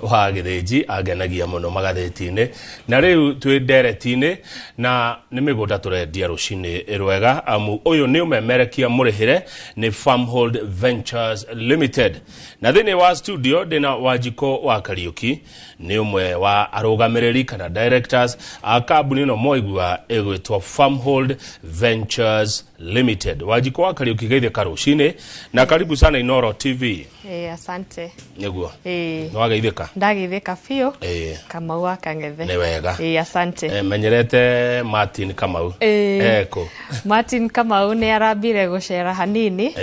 wa Githinji agenagia muno magatheti-ini na riu twi ndereti-ini na ni migunda turendia rucini rwega amu uyu ni umemerekia murihire ni Farmhold Ventures Limited na thini wa studio dina Wanjiko wa Kariuki ni umwe wa arugamiriri kana directors a kambuni no moigua egwitwa Farmhold Ventures Limited. Wanjiko wa Kariuki geithia karucini na karibu sana Inoro TV. Asante. Niguo. No ageithika. Ndageithika fio. Kamau akangethe. Ni wega. Asante. Menyerete Martin Kamau. Eko. Martin Kamau ni arambire gucera hanini.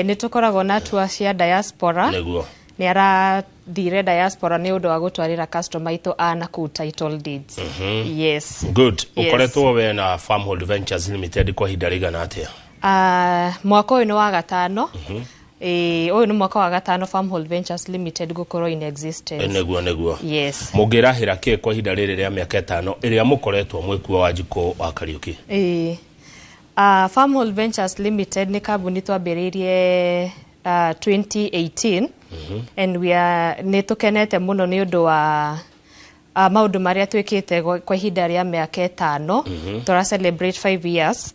Ni tukoragwo na tour cia diaspora. Niguo. Ni arathire diaspora ni undu wa gutwarira customer itu ana ku title deeds. Yes. Good. Ukoretwo we na Farmhold Ventures Limited kwa hinda rigana atia? Mwaka uyu ni wa gatano. Uyu ni mwaka wa gatano Farmhold Ventures Limited gukorwo in existence. Neguo. Yes. Mugirahira ke kwa hinda riri ria miaka 5 iria mukoretwo mwikuo Wanjiko wa Kariuki. Farmhold Ventures Limited ni kambuni twambiririe 2018 and we are nitukenete muno ni undu wa maundu maria twikite kwa hinda ria miaka 5 tora celebrate 5 years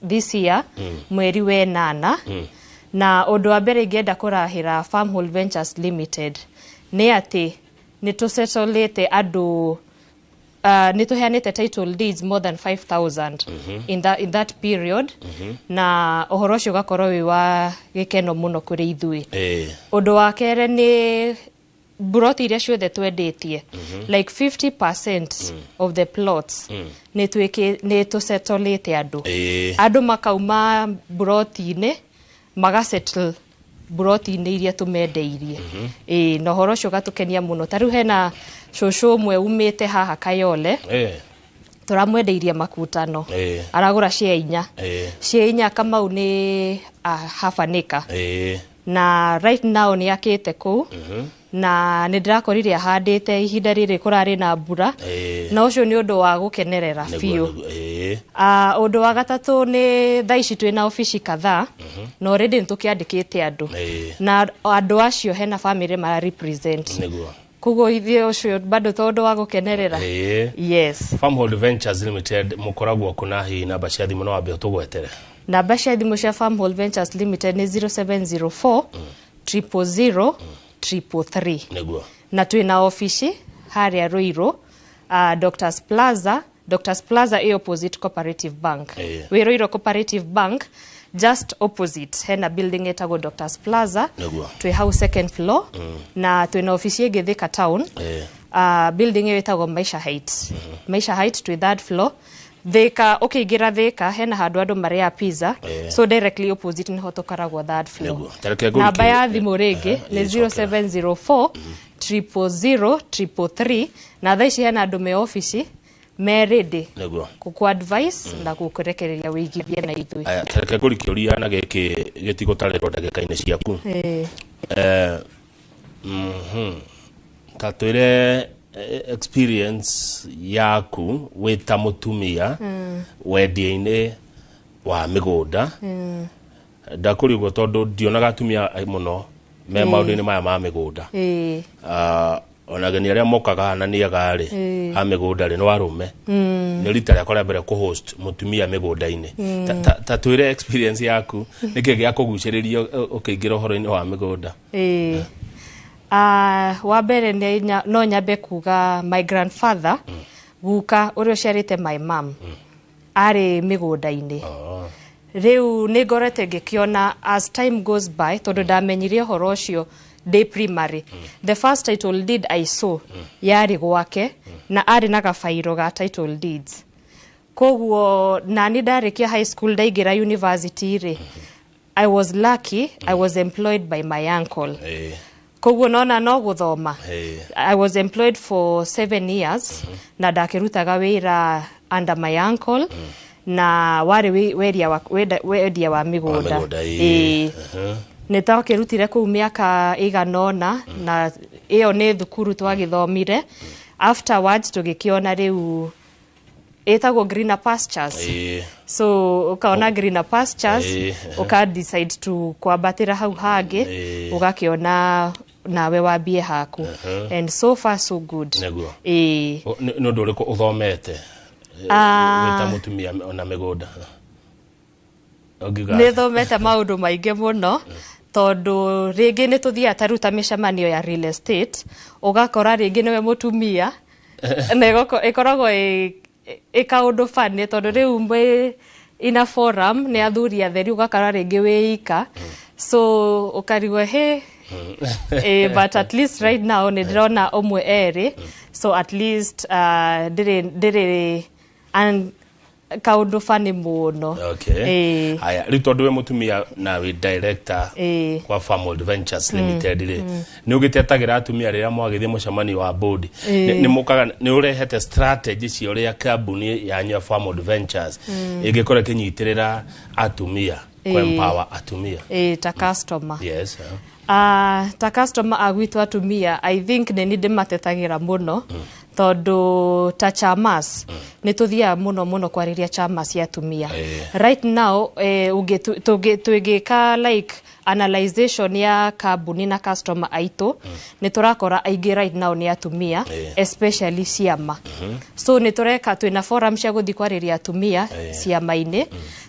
this year mweri wa 8 na undu wa mbere ingenda kurahira Farmhold Ventures Limited ni ati nitusetolete andu nituheanite title deeds more than 5,000 in that period na uhoro ucio gakorwo wi wa gikeno muno kuri ithui. Undu wa kere ni buroti iria ciothe twendetie like 50% of the plots ni tusetolete andu makauma buroti-ini magasettle buroti-ini iria tumendeirie. No horo ucio gatukenia muno tariu hena shosho mwe umite haha Kayole turamwendeirie makutano aragura cia 4 cia 4 Kamau ni hafanika na right now ni akite ku na nindirakorire ahandite ihinda riri kurari na mbura na ucio ni undu wa gukenerera fiu. Undu wa gatatu ni thaici twina ofici kadhaa na already nitukiandikite andu na andu acio hena family mara represent kugo ithio ucio bado tondu wa gukenerera. Yes. Farmhold Ventures Limited mukoragwo kuna hi namba cia thimu no wambe tugwetere. Namba cia thimu cia Farmhold Ventures Limited ni 0704 000 333. Niguo. Na twina ofici haria Ruiru Doctors Plaza opposite Cooperative Bank. We Ruiru Cooperative Bank just opposite hena building etago Doctors Plaza. Twi house second floor na twina ofici ingi Thika town. Building etago Maisha Heights. Maisha Heights twi third floor. Thika ukiingira Thika hena handu andu maria pizza so directly opposite ni hotokaragwo third floor. Namba ya thimu ringi ni 0704 000 333 na thaici hena andu me office me ready kuku advice na kukurekereria wigithie na ithui. Tareke gurikiuria na giki gitigutarerwo ndagika-ini ciaku. Tatwire experience yaku wita mutumia wendia-ini wa migunda ndakurigwo tondu ndionaga atumia muno me maundu-ini maya ma migunda onageni aria mokaga na niaga ri ha migunda ri no arume ni rita ria kora mbere ku host mutumia migunda-ini tatwire experience yaku niki gya kuguciriria ukiingira horo-ini wa migunda. Wa mbere no nyambe kuga my grandfather guka urio ciarite my mom ari migunda-ini. Riu ni ngorete ngikiona as time goes by tondu ndamenyirie horo ucio day primary. The first title deed I saw yari gwake na ari na gafairo ga title deeds. Koguo nani ndarikia high school ndaigira university ri I was lucky I was employed by my uncle. Koguo nona no guthoma. I was employed for 7 years na ndakirutaga wira under my uncle na wari wedia wa migunda. Nitakirutire ku miaka iganona na iyo ni thukuru twagithomire. Afterwards tugikiona riu etagwo greener pastures. So ukaona greener pastures uka decide to kwambatira hau hangi ugakiona nawe wambie haku. And so far so good. Neguo. No nduriko uthomete wita mutumia ona migunda. Nä thomete maundu maingi muno tondu ringi nä tå thiaga ta rä u ta mä cemanio ya real estate ugakora ringi nä we må tumia na ĩkoragwo ĩ kaundu fani tondu rä u mwĩ ina forum nä athuri atheri ugakora ringi wĩ ika so ukarigwo but at least right now nä ndĩrona ũmwe erĩ so at least ndĩrĩ kaundu fani muno. Okay. Aya ri tondu we mutumia na we director kwa Farmhold Ventures Limited ri ni ugitetagira atumia riria mwagithie mucemani wa board ni mukaga ni urehete strategy cio ria kambuni ya nya Farmhold Ventures igikora kinyitirira atumia kwa empower atumia ta customer. Yes. Ta customer agwitu atumia I think ni ndimatagira muno tondu ta chamas ni tuthia muno kwariria chamas ya atumia. Right now tugika like analyzation ya kambuni na customer aitu ni turakora aingi right now ni atumia especially ciama. So ni tureka twina forum cia guthi kwariria atumia ciama-ini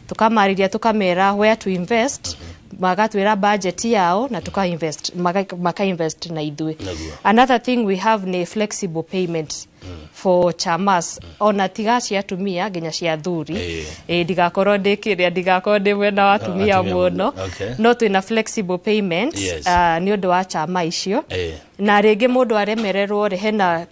tukamariria tukamera where to invest magatwira budget yao na tuka invest maka invest na idwe. Another thing we have ni flexible payment for chamas ona tiga cia atumia nginya cia athuri ndigakorwo ndikiria ndigakorwo ndi mwena wa atumia muno no twina flexible payment ni undu wa chama icio na ringi mundu aremererwo ri hena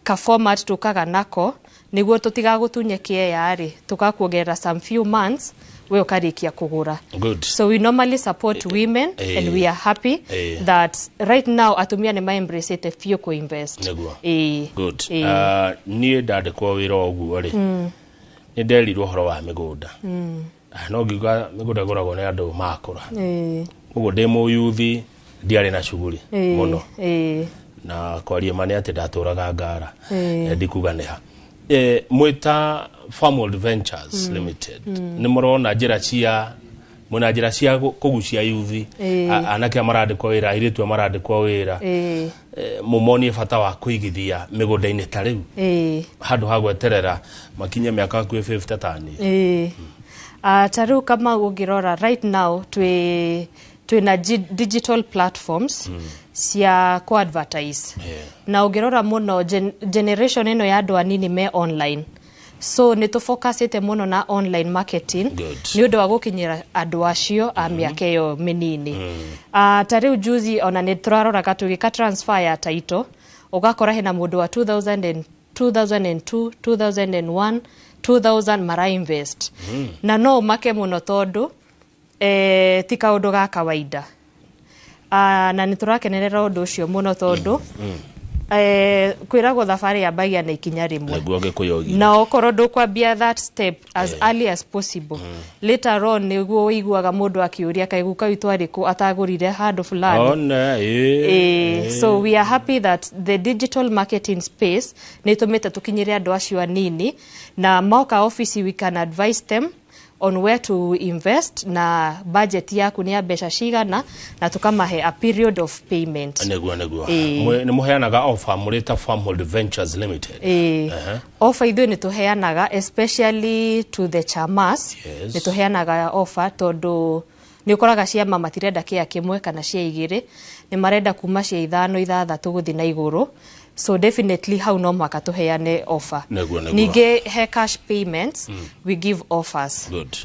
ka format tukaga nako niguo tutigagutunyekie yari tukakuongerera some few months we ukarikia kugura. Good. So we normally support women and we are happy that right now atumia ni ma embrace it few ko invest. Good. Ni ndade kwa wira oguo ri ni nderirwo horo wa migunda no ngiuga migunda goragwo ni andu makura uguo ndi mu youth ndiari na shughuli muno na kwaria mane ati ndaturaga ngara ndikuga niha mwita Farmhold Ventures Limited ni murona njira cia kugucia yuthi anake marandikwo wira iritu marandikwo wira mumonie fata wa kuigithia migunda-ini ta riu handu ha gweterera makinye miaka ku 50 tani ta riu kama ungirora right now twina digital platforms cia ku advertise na ungirora muno generation ino ya andu anini me online so ni to focusite muno na online marketing ni undu wa gukinyira andu acio a miaka yo minini ta riu juzi ona ni turarora katugika transfer ya title ugakora hena mundu wa 2002 2001 2000 mara invest na no make muno tondu ti kaundu ga kawaida na ni turakenerera undu ucio muno tondu kwiragwo thabari ya bagia na ikinya rimwe na okorwo ndukwambia that step as early as possible later on niguo wiguaga mundu akiuria kaiguka kau twariku atagurire handu fulani so we are happy that the digital marketing space ni tumete tukinyire andu acio anini na moka office we can advise them on where to invest na budget yaku ni ya mbeca cigana na tukamahe a period of payment. Neguo ni muheanaga offer murita Farmhold Ventures Limited. Offer idwe ni tuheanaga especially to the chamas ni tuheanaga offer tondu ni ukoraga ciama matirenda kia kimwe kana cia igiri ni marenda kuma cia 5 6 guthi na iguru so definitely how no mwaka tuheane offer. Nige he cash payments we give offers. Good.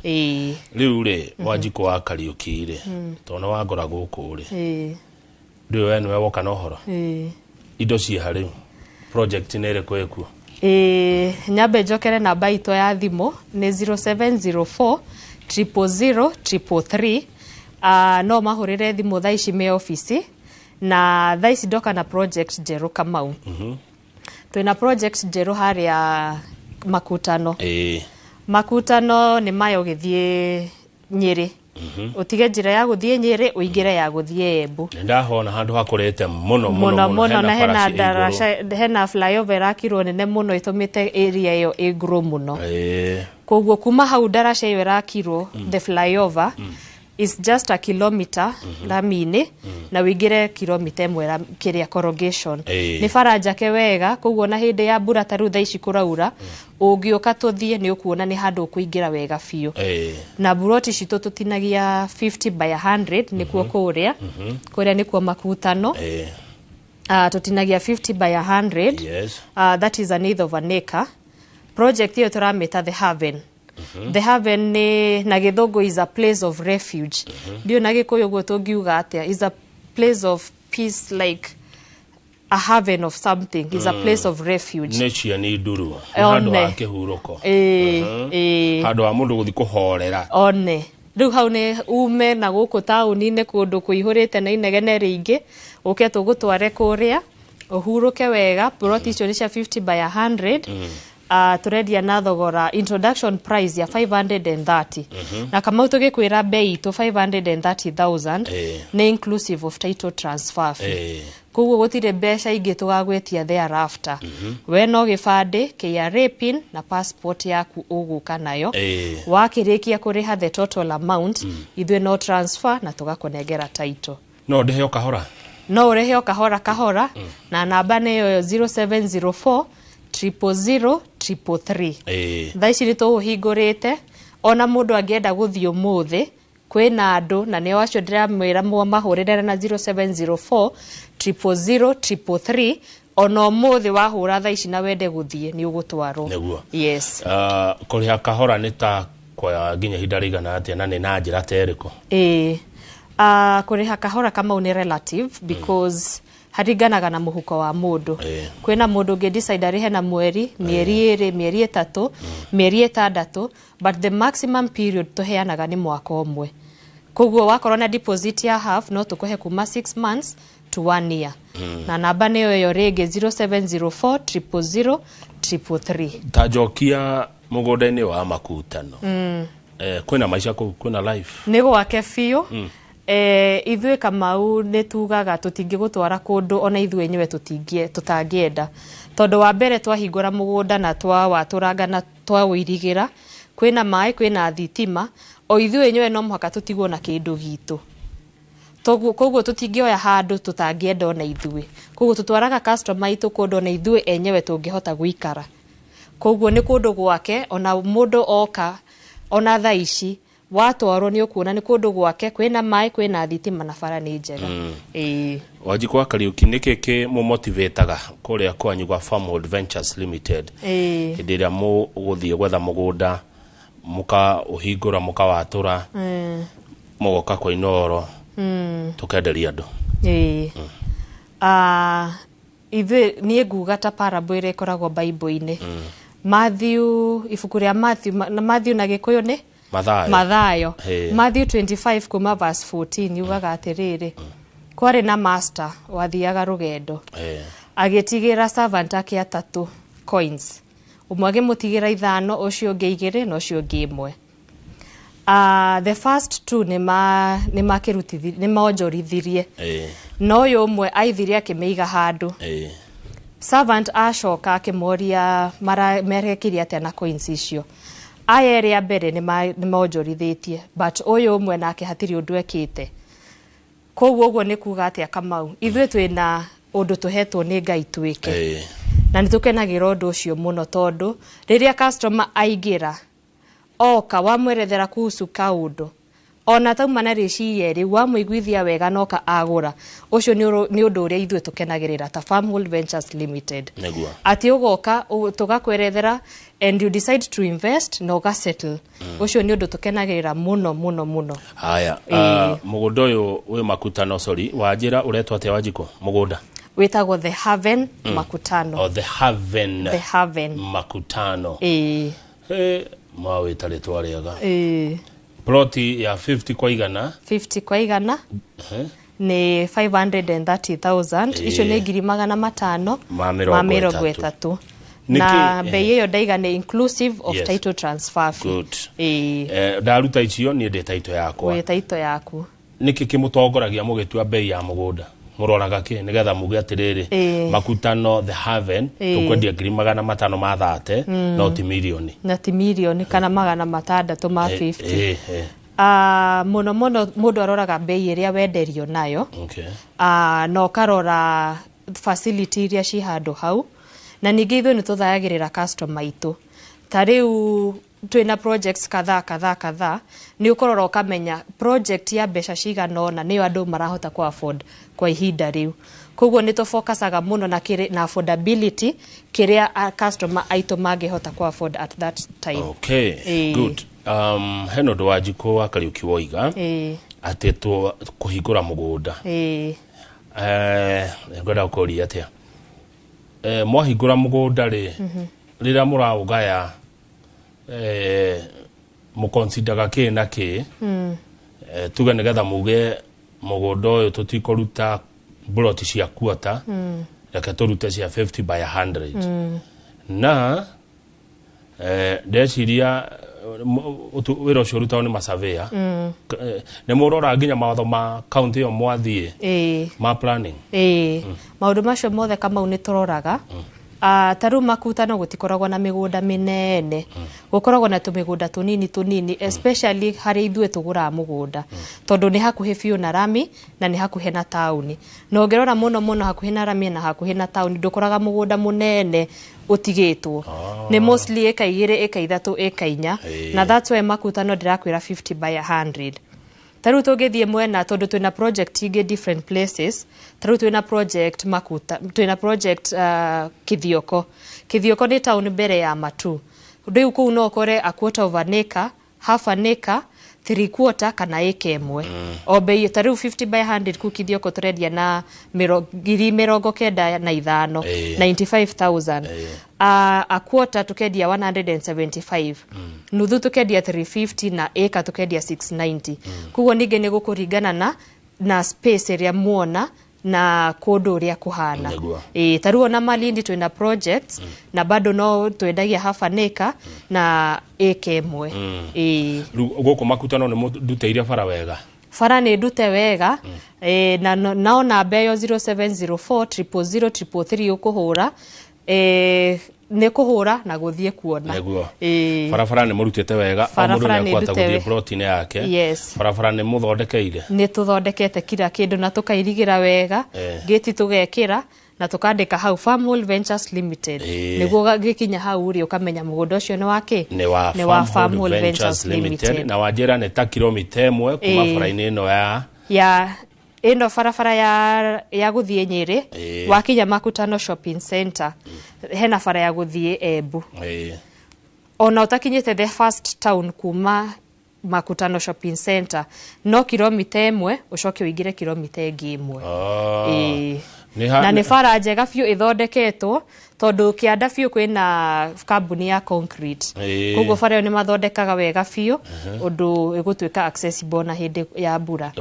Riu ri wanjiko wa Kariuki ri tona wangora guku ri ndio we nwe woka no horo indo ci hari project nere kweku nyambe njokere namba ito ya thimu ni 0704 000 333 no mahurire thimu thaa ici me office na thaa ici ndoka na project Jeru Kamau twina project Jeru haria makutano makutano ni mayo githie Nyeri utige njira ya guthie Nyeri uingire ya guthie Embu ndahona handu hakurete muno na hena darasha hena flyover akirwo nene muno itumite area iyo iguru muno koguo kuma hau darasha iyo rakirwo the flyover is just a kilometer rami-inĩ na wĩingĩre kilomita ĩmwe kĩrĩa corrugation nĩ baranja wega koguo na hĩndĩ ya mbura ta rĩu thaa ici kũraura ũngĩũka tũthiĩ nĩ ũkuona nĩ handũ ũkũingĩra wega biũ na buroti citũ tũtinagia 50 by 100 nĩkuo kũrĩa nĩkuo Makutano tutinagia 50 by 100 that is an eighth of an acre. Project hiyo turamita The Haven. The Haven ni na Githũngũ is a place of refuge. Ndio na Gĩkũyũ guo tũngiuga atĩa is a place of peace, like a haven of something, is a place of refuge. Nature ni nduru handũ ha kĩhurũko handũ ha mũndũ gũthiĩ kũhorera one rĩu hau nĩ ume na gũkũ taũni-inĩ kũndũ kũihũrĩte na inegene rĩingĩ ũke tũgũtware kũrĩa ũhurũke wega. Plot icio nĩ cia 50 by 100 turendia na thogora introduction price ya 530 na kama tũgĩkwĩra bei itũ 530,000 nĩ inclusive of title transfer fee koguo gũtirĩ mbeca ingĩ tũgagwĩtia thereafter we no gĩbandĩ KRA pin na passport yaku ũgũka nayo wakĩrĩkia kũrĩha the total amount ithuĩ no transfer na tũgakũnengera title. No ndĩhe o kahora kahora na namba nĩyo 0704 000 333. Thaa ici nĩtũhingũrĩte ona mũndũ angĩenda gũthiĩ ũmũthĩ kwĩna andũ na nĩo acio ndĩramwĩra mahũrĩre na 0704 000 333 ona ũmũthĩ wahũra thaa ici na wende gũthiĩ nĩ ũgũtwarwo. Yes. Kũrĩha kahora nĩ ta kwa nginya ihinda rĩigana atĩa na nĩ na njĩra ta ĩrĩkũ? Kũrĩha kahora Kamau nĩ relative because haringanaga na mũhuko wa mũndũ. Kwĩna mũndũ ũngĩ decide arĩhe na mweri, mĩeri 2, mĩeri 3, mĩeri 6, but the maximum period tũheanaga nĩ mwaka ũmwe. Koguo wakorwo na deposit ya half no tũkũhe kuma 6 months to 1 year. Na namba nĩyo yo rĩngĩ 0704 000 333. Ta njokia mũgũnda-inĩ wa Makutano. Kwĩna maica kũu, kwĩna life. Nĩ gwake biũ. Ithuĩ Kamau nĩ tugaga tũtingĩgũtwara kũndũ ona ithuĩ enyewe tũtangĩenda tondũ wa mbere twahingũra mũgũnda na twawatũranga na twawĩirigĩra kwĩna maĩ kwĩna thitima o ithuĩ enyewe no mũhaka tũtigwo na kĩndũ gitũ koguo tũtingĩoya handũ tũtangĩenda ona ithuĩ koguo tũtwaraga customer itũ kũndũ ona ithuĩ enyewe tũngĩhota gũikara koguo nĩ kũndũ gwake ona mũndũ oka ona thaa ici watwarwo nĩ ũkuona nĩ kũndũ gwake kwĩna maĩ kwĩna thitima na bara nĩ njega. Wanjikũ wa Kariuki nĩkĩ kĩmũmotivateaga kũrĩa kwanyu gwa Farmhold Ventures Limited hĩndĩ ĩrĩa mũgũthiĩ gwetha mũgũnda mũkaũhingũra mũkawatũra mũgoka kwa Inooro tũkenderia andũ? Ithuĩ niĩ nguga ta parable ĩrĩa ĩkoragwo Bible-inĩ Matthew, ibuku rĩa Matthew na Gĩkũyũ nĩ Mathayo. Matthew 25 kuma verse 14 yugaga atĩrĩrĩ kwarĩ na master wathiaga rũgendo agĩtigĩra servant ake 3 coins ũmwe agĩmũtigĩra 5 ũcio ũngĩ 2 na ũcio ũngĩ 1. The first 2 nĩ monjorithirie no ũyũ ũmwe aithirie akĩmĩiga handũ. Servant acoka akĩmoria marekire atĩa na coins icio. Aya erĩ a mbere nĩ monjorithĩtie but ũyũ ũmwe nake hatirĩ ũndũ ekĩte. Koguo ũguo nĩ kuga atĩa Kamau ithuĩ twĩna ũndũ tũhetwo nĩ Ngai twĩke na nĩ tũkenagĩra ũndũ ũcio mũno tondũ rĩrĩa customer aingĩra oka wamwerethera kuhusu kaũndũ ona tauma na rĩciria rĩu wamũiguithia wega noka agũra ũcio nĩ ũndũ ũrĩa ithuĩ tũkenagĩrĩra ta Farmhold Ventures Limited. Atĩ ũgoka tũgakwerethera and you decide to invest no ga settle ũcio nĩ ũndũ tũkenagĩrĩra mũno. Haya mũgũnda ũyũ wĩ Makutano wanjĩra ũretwo atĩa Wanjikũ mũgũnda? Wĩtagwo The Haven Makutano. The Haven. The Haven Makutano. Mawĩta rĩtwa rĩega. Ploti ya 50 kwa igana 50 kwa igana ni 530,000 icio nĩ 500,000 ma 30 na bei hiyo ndaiga ni inclusive of title transfer fee. Ndaruta icio ni ndĩ title yakwa. We title yaku niki kimutongoragia mugitua bei ya mugunda muroraga ki nigetha muge atiriri Makutano The Haven tukwendia 530 no ti milioni na ti milioni kana 600 ma 50 Muno muno mundu aroraga bei iria wenderio nayo. Okay. No karora facility iria ci handu hau. Na ningĩ ithuĩ nĩ tũthayagĩrĩra customer itu. Ta rĩu twina projects kadhaa ni ukorora ukamenya project ya mbeca cigana ona niyo andu marahota ku afford kwa ihinda riu. Koguo ni to focusaga muno na affordability kiria customer aitu mangihota ku afford at that time. Okay. Good. Heno ndo wajiko akariuki woiga ati tu kuhingura mugunda. Ngoda ukori atia mwahingura mugunda ri rira muraugaya mukonsidaga ki na ki tuge nigetha muge mugunda uyu tutikoruta buloti cia quarter reke turute cia 50 by 100 na ndeciria wira ucio rutao ni masurveyor ne murora nginya mawatho ma county yo mwathie ma planning maundu macio mothe kama ni turoraga taru makutano gutikoragwo na migunda minene gukoragwo na tumigunda tunini especially hari ithue tugura mugunda tondu ni hakuhe biu na rami na ni hakuhe na tauni no ngerora muno hakuhe na rami na hakuhe na tauni ndukoraga mugunda munene utigitwo ni mostly eka 2 eka 3 eka 4 na that's why makutano ndirakwira 50 by 100. Taru tugithie mwena tondu twina project ingi different places. Taru twina project makuta, twina project Kithioko ni town mbere ya Matu. Riu ku no kore a quarter of an acre, half an acre, 3/4 kana eka imwe. O bei taru 50 by 100 ku Kithioko turendia na 95,000 95,000. A quarter tukendia 175. Nuthu tukendia 350 na eka tukendia 690. Kugo ninge ni gukuringana na space area muona na kodo ria kuhana. Taruo na Malindi twina projects na bado no twendagia half an acre na eka imwe. Goko makutano ni ndute iria fara wega. Fara ni ndute wega na naona beyo 0704 000 ukuhura ne kuhura na guthie kuona farafara ne murutete wega o mundu ne kwata guthie protein yake farafara ne muthondekeire ne tuthondekete kila kindu na tukairigira wega geti tugekira na tukandika hau Farmhold Ventures Limited niguo gikinya hau uri ukamenya mugunda ucio ni wake ni wa Farmhold Ventures Limited na wajira ne ta kilomita 1 kuma faraini ino ya ino farafara ya guthie Nyeri wakinya Makutano Shopping Center hena fara ya guthie Embu ona utakinyite the first town kuma Makutano Shopping Center no kilomita 1 ucoke uingire kilomita 1 na ni fara njega biu ithondeketwo tondu kianda biu kwina kambuni ya concrete koguo fara ni mathondekaga wega biu undu igutwika accessible na hindi ya mbura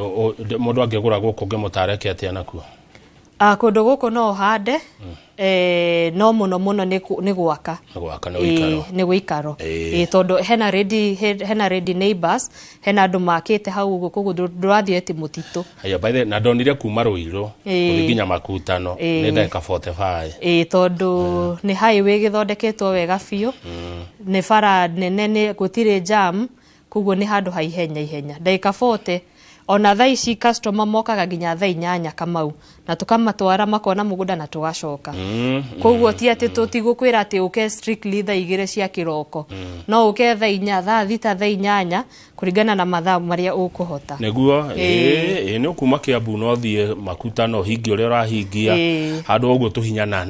mundu angigura guku ngimutarekia atia nakuo kundu guku no hande no muno ni gwaka ni guikaro tondu hena ready neighbors hena andu makite hau guku koguo ndurathie ti mutito aya by the na ndonire kuma Ruiru nginya Makutano ni ndeka 45 tondu ni highway githondeketwo wega biu ni fara nene gutire jam koguo ni handu haihenya ndeka 40 ona thaa ici customer mokaga nginya thaa 8 kamau na tukamatwara makona mugunda na tugacoka koguo ti ati tutigukwira ati uke strictly thaa 2 cia kiroko no uke thaa 4 thaa 6 thaa 8 kuringana na mathaa maria ukuhota neguo ni ukuma Kiambu no thie Makutano hingi uri urahingia handu uguo tuhinyana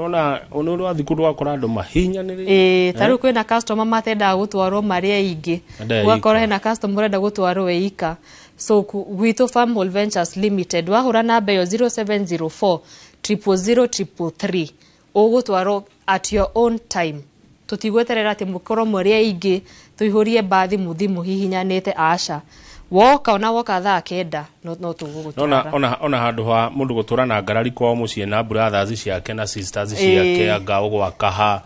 ona onu wathi kundu wakora andu mahinyanire taru kwina customer matenda gutwarwo maria ingi wakora hena customer urenda gutwarwo weika so gwitu Farmhold Ventures Limited wahura namba yo 0704 000 ugutwarwo at your own time tutigweterera ati mukoro mwaria ingi tuihurie bathi muthimu hihinyanite asha woka thaa kenda no tugugutwara ona handu ha mundu gutura na ngarari kwa mucie na brothers ciake na sisters ciake anga gwakaha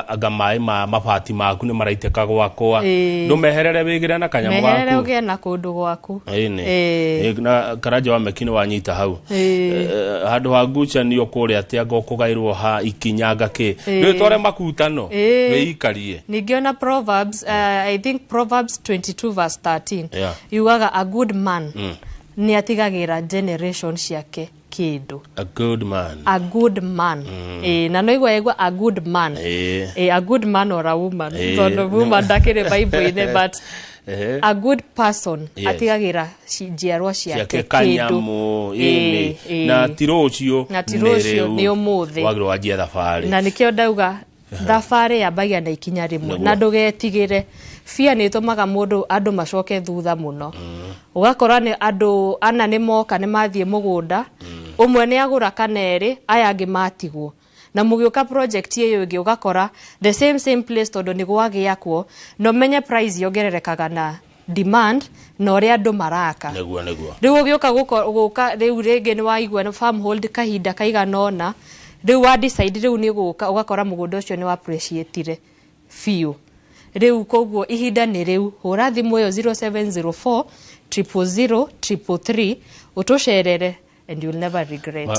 anga mai ma mabati maku ni maraiteka gwakwa ndumeherere wigira na kanyamu gaku meherere ugie na kundu gwaku na karaja wa mekini wanyita hau handu ha gucha ni okuri ati anga kugairwo ha ikinyanga ki ni tore makutano weikarie ningiona Proverbs I think Proverbs 22 verse 13 yugaga a good man ni atigagira generation ciake kindu a good man na no igwa a good man a good man or a woman no woman dakire bible ine but a good person atigagira njiarwa ciake kanyamu na tirocio ni umuthi wagiro wajia thabari na nikio ndauga thabari yambagia na ikinya rimwe na ndugetigire fia ni tumaga mundu andu macoke thutha muno ugakora ni andu ana ni moka ni mathie mugunda umwe ni agura kaneri aya angi matigwo na mugiuka project iyo ingi ugakora the same place tondu ni gwagiakwo no menye price yongererekaga na demand no ria andu maraka neguo riu ugiuka guka riu rege ni waigwa na farm hold kahinda kaiganona riu wa decide riu ni guka ugakora mugunda ucio ni wa appreciate fiu riu koguo ihinda ni riu hura thimu yo 0704 000 333 utusherere and you'll never regret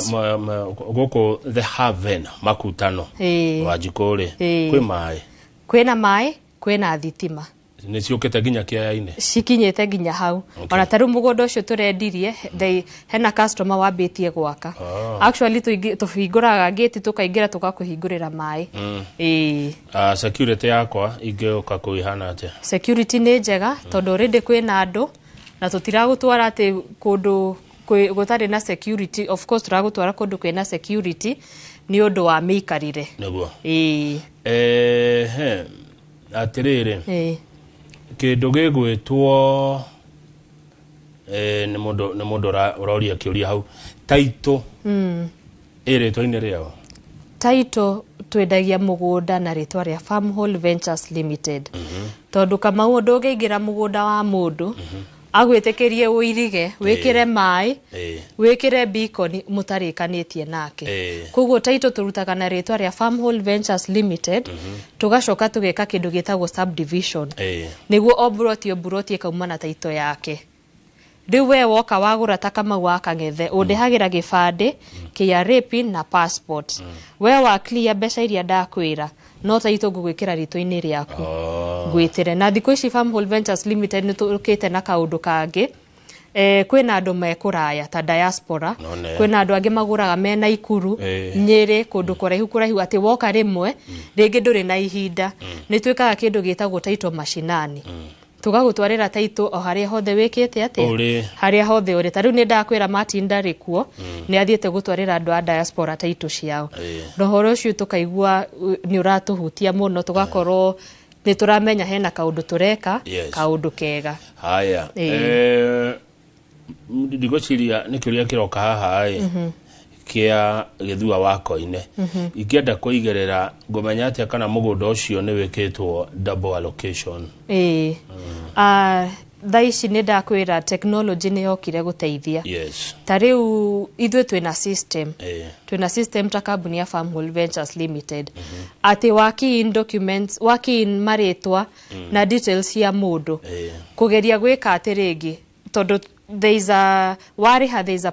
goko the haven makutano wajikore kwina mai kwina thitima ni ciukete ginya kiayaine cikinyete ginya hau ona taru mugunda ucio turendirie hena customer wabitie gwaka actually tuhinguraga gate tukaingira tukakuhingurira mai security yakwa ingeuka kuihana ate security ni njega tondu already kwina andu na tutiragutwara ati kundu gutari na security of course turagutwara kundu kwina security ni undu wa mikarire neguo atirire kindu gigwitwo ni mundu uroria kiuria hau taito iritwa ine riao taito twendagia mugunda na ritwa ria Farmhold Ventures Limited tondu kama undu ngigira mugunda wa mundu agwitekerie uirige wikire mai wikire beacon mutarikanitie nake koguo taito turutaga na ritwa ria Farmhold Ventures Limited tugacoka tugeka kindu gitagwo subdivision niguo obroti kauma na taito yake riu we woka wagura takama waka ngethe undihagira gibande KRA pin na passport we wa clear mbeca iria ndakwira no taito ngugwikira rito-ini riaku gwitire na thiko ici Farmhold Ventures Limited ni turukite na kaundu kangi kwina andu mekuraya ta diaspora kwina andu angi maguraga mena ikuru Nyeri kundu kuraihu ati woka rimwe ringi nduri na ihinda ni twikaga kindu gitagwo taito mashinani tugagutwarira taito o haria hothe wikite ati haria hothe uri tariu ni ndakwira Martin Darikuo ni athiete gutwarira andu a diaspora taito ciao rohoro ucio tukaigua ni uratuhutia muno tugakorwo ni turamenya hena kaundu tureka kaundu kega haya ndigociria ni kiuria kiroka haha kia githua wako-ine ikienda kuigerera ngomenya ati kana mugunda ucio ni wikitwo double allocation thaici ni ndakwira technology ni yokire guteithia tariu ithwe twina system ta kambuni ya Farmhold Ventures Limited ati waki in documents waki in maritwa na details ya mundu kugeria gwika atiringi tondu there is a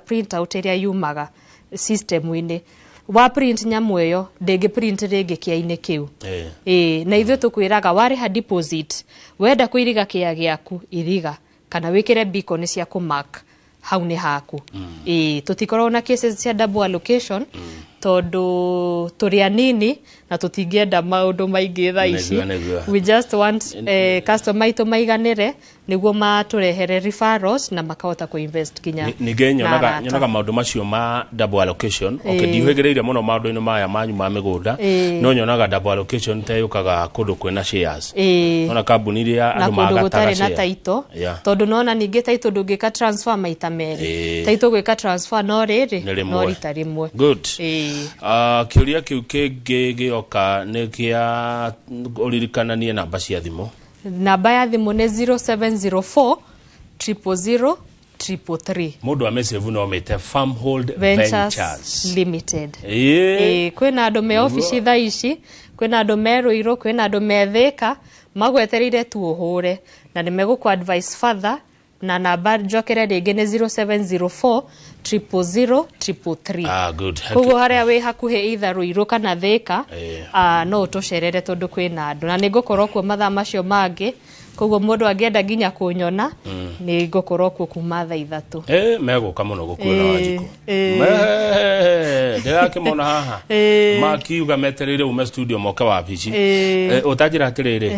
printout area yumaga system wine wa print nyamu iyo ndege print ringi kia-ini kiu na ithuĩ tukwiraga wariha deposit wenda kuiriga kia giaku iriga kana wikire beacon cia kumark hau ni haku tutikorwo na cases cia double allocation tondu turi anini na tutingienda maundu maingi thaici we just want customer itu maiganire niguo maturehere referrals na makahota kuinvest kinya nyonaga maundu macio ma double allocation ndihugereire muno maundu-ini maya manyu ma migunda no nyonaga double allocation ta yukaga kundu kwina shares ona kambuni iria andu magataga na taito tondu nona ningi taito ndungika transfer maita meri taito gwika transfer no riri no rita rimwe good kiuria kiu kingi gioka ni kia uririkananie namba cia thimu namba ya thimu ni 0704 00033. Mundu amesave no mete Farmhold Ventures Limited. Kwina andu me office tha ici, kwina andu me Ruiru, kwina andu me Thika, magwetereire tu uhure na nimeguku advice further na namba njokere ringi ni 0704 00033. Good. Koguo haria wi hakuhi either Ruiru kana Thika, no utucerere tondu kwina andu na ningukorwo kuo mathaa macio mangi. Koguo mundu angienda ginya kunyona ni ngukorwo kuo kuma thaa 3. Meguka muno gukuona Wanjiko. Ndirakimona haha. Makiuga metereire ume studio moka wabici. Utajira atiriri.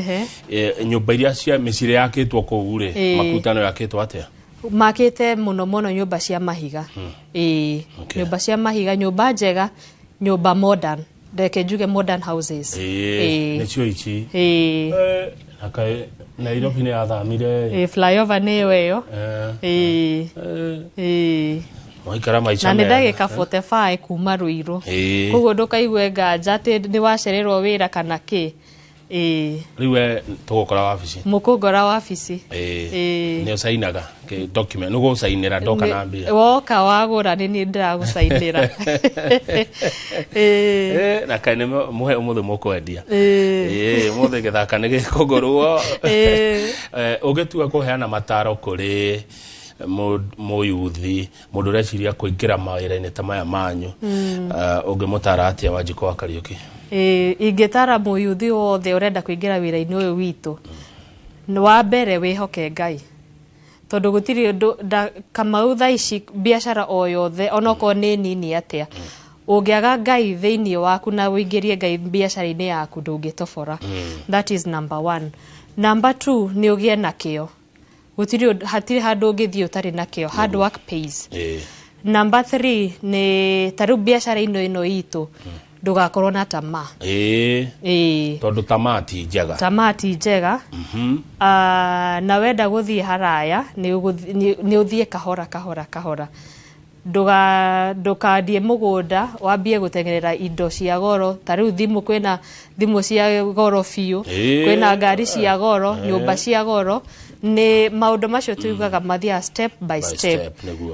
Nyumba iria cia micire yakitwo kuu ri, makutano yakitwo atia? Makite muno nyumba cia mahiga. Nyumba cia mahiga, nyumba njega, nyumba modern. Ndeke njuge modern houses. Nicio ici. Akai Nairobi ni athamire. Flyover ni yo. Waikara maica na ndagika 45 kuma Ruiru. Koguo ndukaigue nganja ati ni wacererwo wira kana ki. Riwe tugukora wabici. Mukugora wabici. Ni usainaga ke document nugo sainira ndoka na mbia. Woka wagura ni ndiragusainira. Na kane muhe umuthe mukwendia. Umuthe githaka ni gikogorwo. Ugetua kuheana mataro kuri muyuthi mundu reciria kuingira mawira-ini ta maya manyu. Ungimutara atia Wanjiko wa Kariuki? Ingitara muyuthi wothe urenda kuingira wira-ini uyu witu. Wa mbere wihoke Ngai. Tondu gutiri Kamau tha ici biashara o yothe onoko ni nini atia. Ungiaga Ngai thiini waku na uingirie Ngai biashara-ini yaku ndungitobora. That is number 1. Number 2 ni ugie na kio. Hatiri handu ungithii utari na kio. Hard work pays. Number 3 ni taru biashara-ini ino itu. Ndugakorwo na tamaa. Tondu tamaa ti njega. Tamaa ti njega. Na wenda guthii haraya ni uthie kahora. Ndukandie mugunda wambie gutengerera indo cia goro. Tariu thimu kwina thimu cia goro fiu, kwina ngari cia goro, nyumba cia goro. Ni maundu macio tuigaga mathia step by step.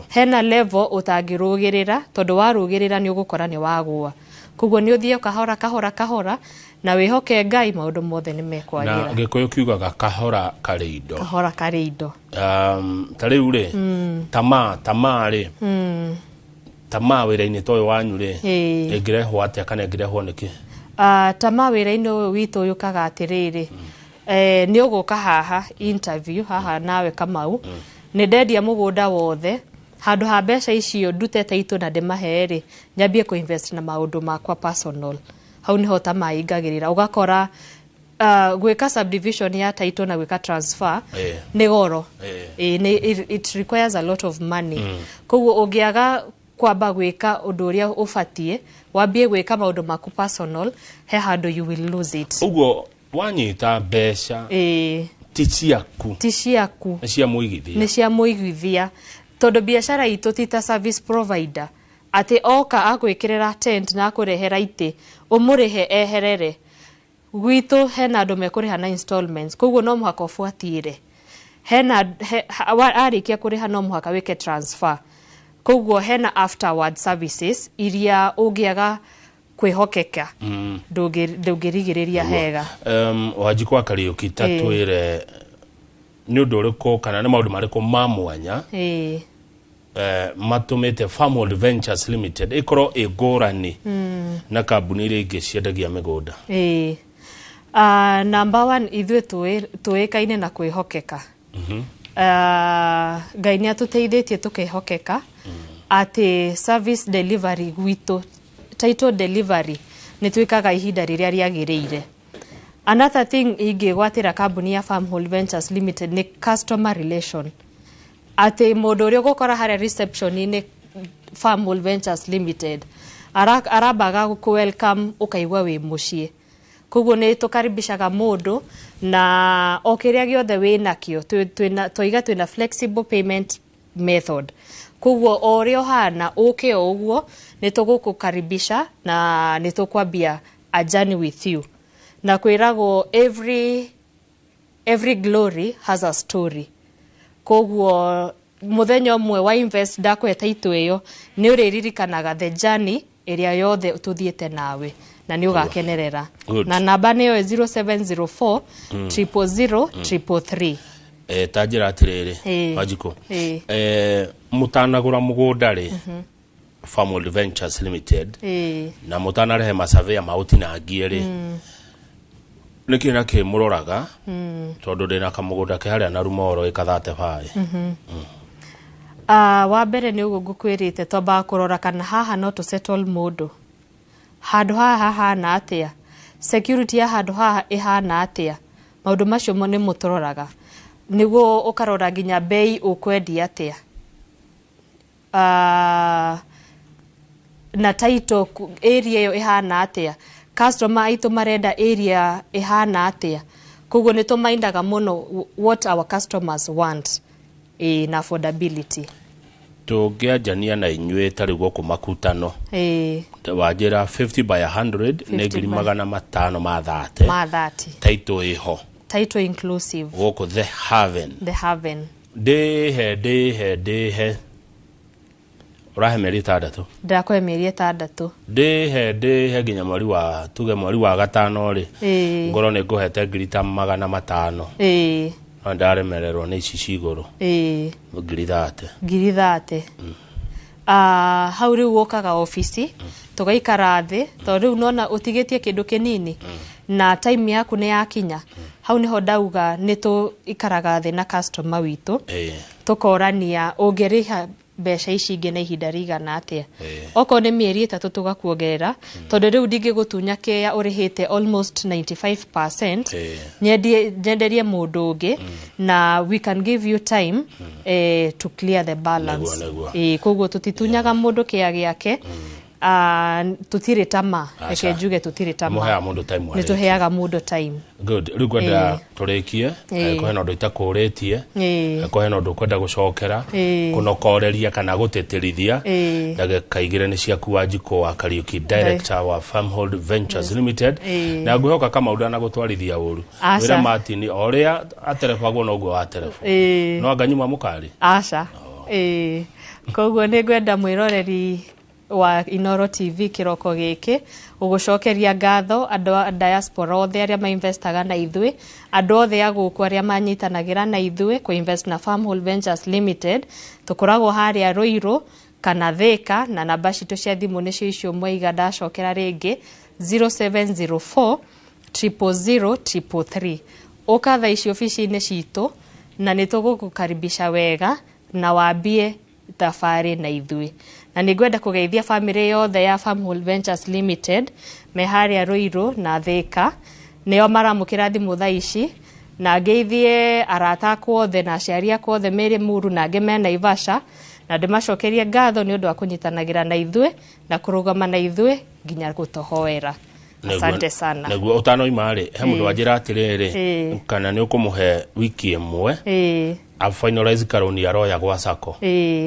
Hena level utangirugirira tondu warugirira ni ugukora ni wagua. Koguo ni uthie kahora na wihoke Ngai maundu mothe ni mekwagira. Na Gikuyu kiugaga kahora kari indo. Kahora kari indo. Tariu ri tamaa ri. Tamaa wira-ini toyo wanyu ri. Ingirehwo atia kana ingirehwo niki? Tamaa wira-ini witu yukaga atiriri. Ni uguka haha interview haha nawe Kamau. Ni ndendia mugunda wothe. Handu ha mbeca icio ndute taito na ndemaheri nyambie ku invest na maundu makwa personal. Hau niho tamaa ingagirira. Ugakora gwika subdivision ya taito na gwika transfer ni goro. It requires a lot of money. Koguo ungiaga kwamba gwika undu uria ufatie wambie gwika maundu maku personal, he handu you will lose it. Uguo wanyita mbeca ti ciaku. Ni cia muigithia. Ni cia muigithia. Tondu biashara itu tita service provider. Ati oka agwikirira tent na akurehera ite umurihe eherere. Gwitu hena andu mekuriha na installments. Koguo no muhaka ufuatire. Hena arikia kuriha no muhaka wike transfer. Koguo hena afterward services iria ungiaga kwihokeka. Ndungirigiriria hega. Wanjiko wa Kariuki tatwire ni undu uriku kana ni maundu mariku ma mwanya matumite Farmhold Ventures Limited ikoro igurani na kambuni iria ingi ciendagia migunda? Number 1 ithwe tuikaine na kwihokeka. Ngai ni atuteithitie tukihokeka ati service delivery gwitu title delivery ni twikaga ihinda riria riagiriire. Another thing ingigwatira kambuni ya Farmhold Ventures Limited ni customer relation. Ati mundu uria gukora haria reception ni Farmhold Ventures Limited arabaga ku welcome ukaigwa wi mucie. Koguo ni tukaribishaga mundu na okiria giothe wina kio twina flexible payment method. Koguo orio hana uke oguo ni tugukukaribisha na ni tukwambia a journey with you. Na kwirago every glory has a story. koguo muthenya umwe wa invest ndakwe title iyo ni uriririkanaga the journey area yothe tuthiete nawe na ni ugakenerera na namba niyo 0704 000 333 tajira atiriri Wajiko mutanagura mugunda ri Farmhold Ventures Limited na mutanarehe masurvey mauti na agieri nikina ke muroraga tondu ndina kamugunda ke haria na rumoro ikathate bai wa mbere ni ugu ngukwirite twamba kurora kana haha no to settle mundu handu haha hana atia security ya handu haha ihana atia maundu macio mo ni muturoraga niguo ukarora ginya bei ukwendi atia na title area yo ihana atia customer aitu marenda area ihana atia koguo ni tumaindaga muno what our customers want na affordability tugianjania na inywe tari goko makutano wajira 50 by 100 negiri magana matano ma 30 title iho title inclusive goko the haven de urahe meri tadatu ndakwe meri etadatu de ginya mwari wa tuge mwari wa gatano ri ngoro ne gohete grita magana matano andare merero ne cicigoro girithate hau riu wokaga ofisi tugaikara thi to riu nona utigitie kindu kinini na time yaku ne yakinya hau niho ndauga ni tu ikaraga thi na customer witu tukorania ungeriha besha ici ingi na ihinda rigana atia oko ni mieri 3 tugakuongerera tondu riu ndingigutunya kia urihite almost 95% nyenderie mundu ungi na we can give you time to clear the balance koguo tutitunyaga mundu kia giake tutire tama eke njuge tutire tama muhea mundu time ni tuheaga mundu time good riu kwenda turekie ko hena ndu itakuritie ko hena ndu kwenda gucokera kunokoreria kana guteterithia ndagika igire ni ciaku Wanjiko wa Kariuki director wa Farmhold Ventures Limited na nguhoka kama udana gutwarithia uru wira Martin oria aterefagwo no gwo aterefu no anganyuma mukari aca koguo ni gwenda mwiroreri wa Inoro TV kiroko giki ugucokeria ngatho andu diaspora othe aria mainvestaga na ithwe andu othe aguku aria manyitanagira na ithwe ku invest na Farmhold Ventures Limited tukoragwo haria Ruiru kana Thika na namba citu cia thimu ni cio icio mwaiga ndacokera ringi 0704 000 333 ukatha icio ofisi-ini citu na nitugukukaribisha wega na wambie tafari na ithwe na nigwenda kugeithia family yothe ya Farmhold Ventures Limited meharia Ruiru na Thika neo maramukira thimu thaici na ngeithie arata kwothe na aciari kwothe meri muru na nge mena Ivasha na ndimacokerie ngatho ni undu wa kunyitanagira na ithwe na kurugama na ithwe nginya gutohoera asante sana neguo utano imari he mundu wajira atiriri kana ni ukumuhe wiki imwe a finalize karoni ya roya gwa sako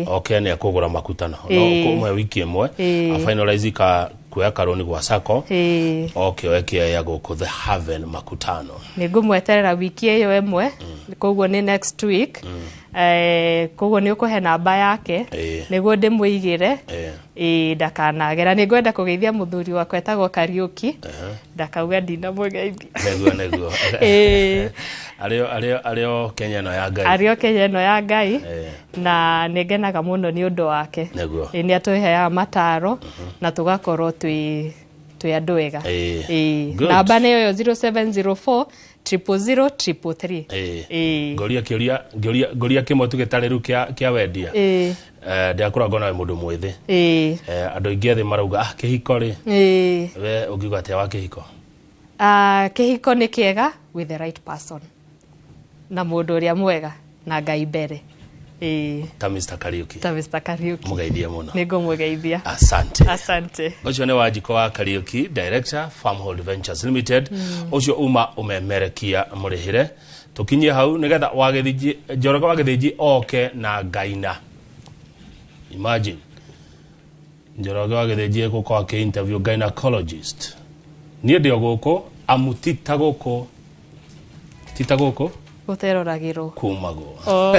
okay ne kugura makutano no kumwe wiki imwe a finalize ka kuya karoni gwa sako okay weke ya goko the haven makutano nigumweterera wiki iyo emwe koguo ni next week koguo ni ukuhe namba yake niguo ndimuigire ndakanagera nigwenda kugeithia muthuri wakwa etagwo Kariuki ndakauga ndina mugeithia neguo Ario Kenya no ya Ngai ario Kenya no ya Ngai na nigenaga muno ni undu wake ni atuheaga mataro na tugakorwo twi andu wega namba ni yo 0704 000 333 goria kimwe tugitariru kia wendia ndiakoragwo nawe mundu mwithi andu ingi thi marauga kihiko ri we ungiuga atia wa kihiko kihiko ni kiega with the right person na mundu uria mwega na Ngai mbere ta Mr. Kariuki mugeithia muno nigumugeithia asante ucio ni Wanjiko wa Kariuki director Farmhold Ventures Limited ucio uma umemerekia murihire tukinyie hau nigetha wagithiji Njoroge wagithiji oke na Ngaina imagine Njoroge wagithiji guko ke interview gynecologist nie ndio guko amutita guko guteroragirwo kumago oh